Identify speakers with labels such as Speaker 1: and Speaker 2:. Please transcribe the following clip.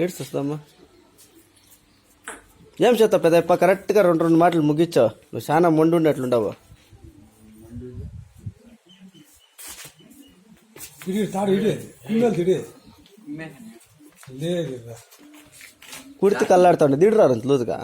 Speaker 1: AIDS వస్తామ్మా. ఏం చేస్తావు పెద్ద కరెక్ట్గా రెండు మాటలు ముగించావు. నువ్వు చాలా మొండి ఉండేట్లుండవు. కుడితి కల్లాడుతాండి దిడరారు అంత లూజుగా.